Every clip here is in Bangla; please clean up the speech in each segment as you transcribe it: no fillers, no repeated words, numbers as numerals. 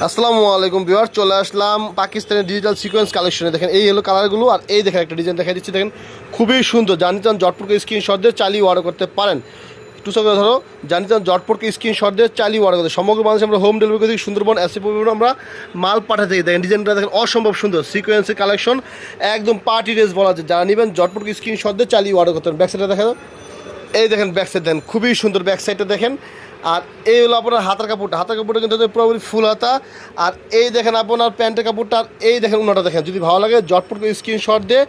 আসসালামু আলাইকুম ভিউয়ার, চলে আসলাম পাকিস্তানের ডিজিটাল সিকোয়েন্স কালেকশনে। দেখেন এই হলো কালারগুলো, আর এই দেখেন একটা ডিজাইন দেখা দিচ্ছি। দেখেন খুবই সুন্দর। জানি চান জটপুরকে স্ক্রিনশট দিয়ে চালিয়ে অর্ডার করতে পারেন। একটু সঙ্গে ধরো, জানি চান জটপুরকে স্ক্রিনশট দিয়ে চালিয়ে অর্ডার করতে সমগ্র বাংলাদেশে আমরা হোম ডেলিভারি করে সুন্দরবন এসি পরিবহন আমরা মাল পাঠাতে থাকি। দেখেন ডিজাইনটা দেখেন অসম্ভব সুন্দর সিকোয়েন্সের কালেকশন, একদম পার্টি ড্রেস বলা যায়। যারা নেবেন জটপুরকে স্ক্রিনশট দিয়ে চালিয়ে অর্ডার করতে পারেন। ব্যাক সাইডটা দেখা, এই দেখেন ব্যাক সাইড দেখেন খুবই সুন্দর ব্যাক সাইডটা দেখেন। আর এই হলো আপনার হাতের কাপড়টা কিন্তু পুরোপুরি ফুল হাতা। আর এই দেখেন আপনার প্যান্টের কাপড়টা, আর এই দেখেন উন্নাটা দেখেন। যদি ভালো লাগে জটপুরকে স্ক্রিনশট দিয়ে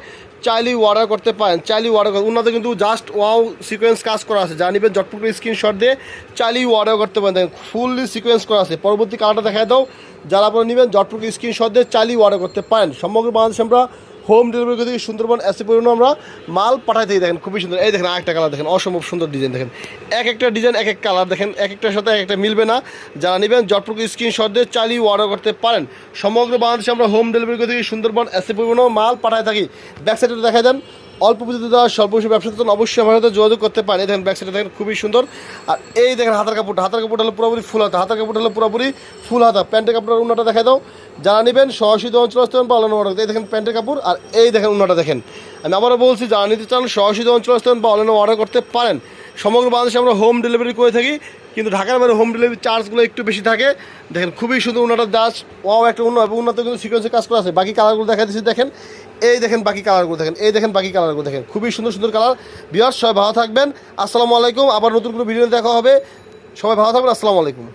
চাইলেই অর্ডার করতে পারেন। চাইলেই অর্ডার করেন, উন্নাতে কিন্তু জাস্ট ওয়াও সিকোয়েন্স কাজ করা আছে। যা নেবেন জটপুরকে স্ক্রিনশট দিয়ে চাইলেই অর্ডার করতে পারেন। দেখেন ফুললি সিকোয়েন্স করা আছে। পরবর্তী কালারটা দেখা দাও, যারা আপনারা নেবেন জটপুরকে স্ক্রিনশট দিয়ে চাইলেই অর্ডার করতে পারেন। সমগ্র বাংলাদেশে আমরা হোম ডেলিভারি করে দিই সুন্দরবন এসি পরিবহন আমরা মাল পাঠাইতে। দেখেন খুবই সুন্দর। এই দেখেন আরেকটা কালার দেখেন, অসম্ভব সুন্দর ডিজাইন। দেখেন এক একটা ডিজাইন এক এক কালার, দেখেন এক একটার সাথে এক একটা মিলবে না। যারা নেবেন জটপুরকে স্ক্রিনশট দিয়ে চালিয়ে অর্ডার করতে পারেন। সমগ্র বাংলাদেশে আমরা হোম ডেলিভারি করে দিই সুন্দরবন এসি পরিবহন মাল পাঠাই থাকি। ব্যাক সাইডে দেখা দেন, অল্প পুঁজিতে দেওয়া স্বল্প পুঁজি ব্যবসার জন্য অবশ্যই আমার সাথে যোগাযোগ করতে পারেন। এই দেখেন ব্যাক সাইডে দেখেন খুবই সুন্দর। আর এই দেখেন হাতের কাপড়টা হলো পুরোপুরি ফুল হাতা। হাতের কাপড় হলো পুরোপুরি ফুল হাতা। প্যান্টের কাপড়ের উন্নাটা দেখা দাও, যারা নেবেন সরাসরি অঞ্চল আসতে পারেন বা অনলাইন অর্ডার করতে। এই দেখেন প্যান্টের কাপড়, আর এই দেখেন উন্নাটা দেখেন। আমি আবারও বলছি, যারা নিতে চান সরাসরি অঞ্চল আসতে পারেন বা অনলাইনে অর্ডার করতে পারেন। সমগ্র বাংলাদেশে আমরা হোম ডেলিভারি করে থাকি, কিন্তু ঢাকার বাইরে হোম ডেলিভারি চার্জগুলো একটু বেশি থাকে। দেখেন খুবই সুন্দর উন্নাটা দাস, ওয়াও একটা উন্নত কিন্তু সিকোয়েন্সে কাজ করা আছে। বাকি কালারগুলো দেখা দিচ্ছি দেখেন, এই দেখেন বাকি কালারগুলো দেখেন, এই দেখেন বাকি কালারগুলো দেখেন, খুবই সুন্দর সুন্দর কালার। ভিউয়ার্স সবাই ভালো থাকবেন, আসসালামু আলাইকুম। আবার নতুন কোনো ভিডিও দেখা হবে। সবাই ভালো থাকবেন, আসসালামু আলাইকুম।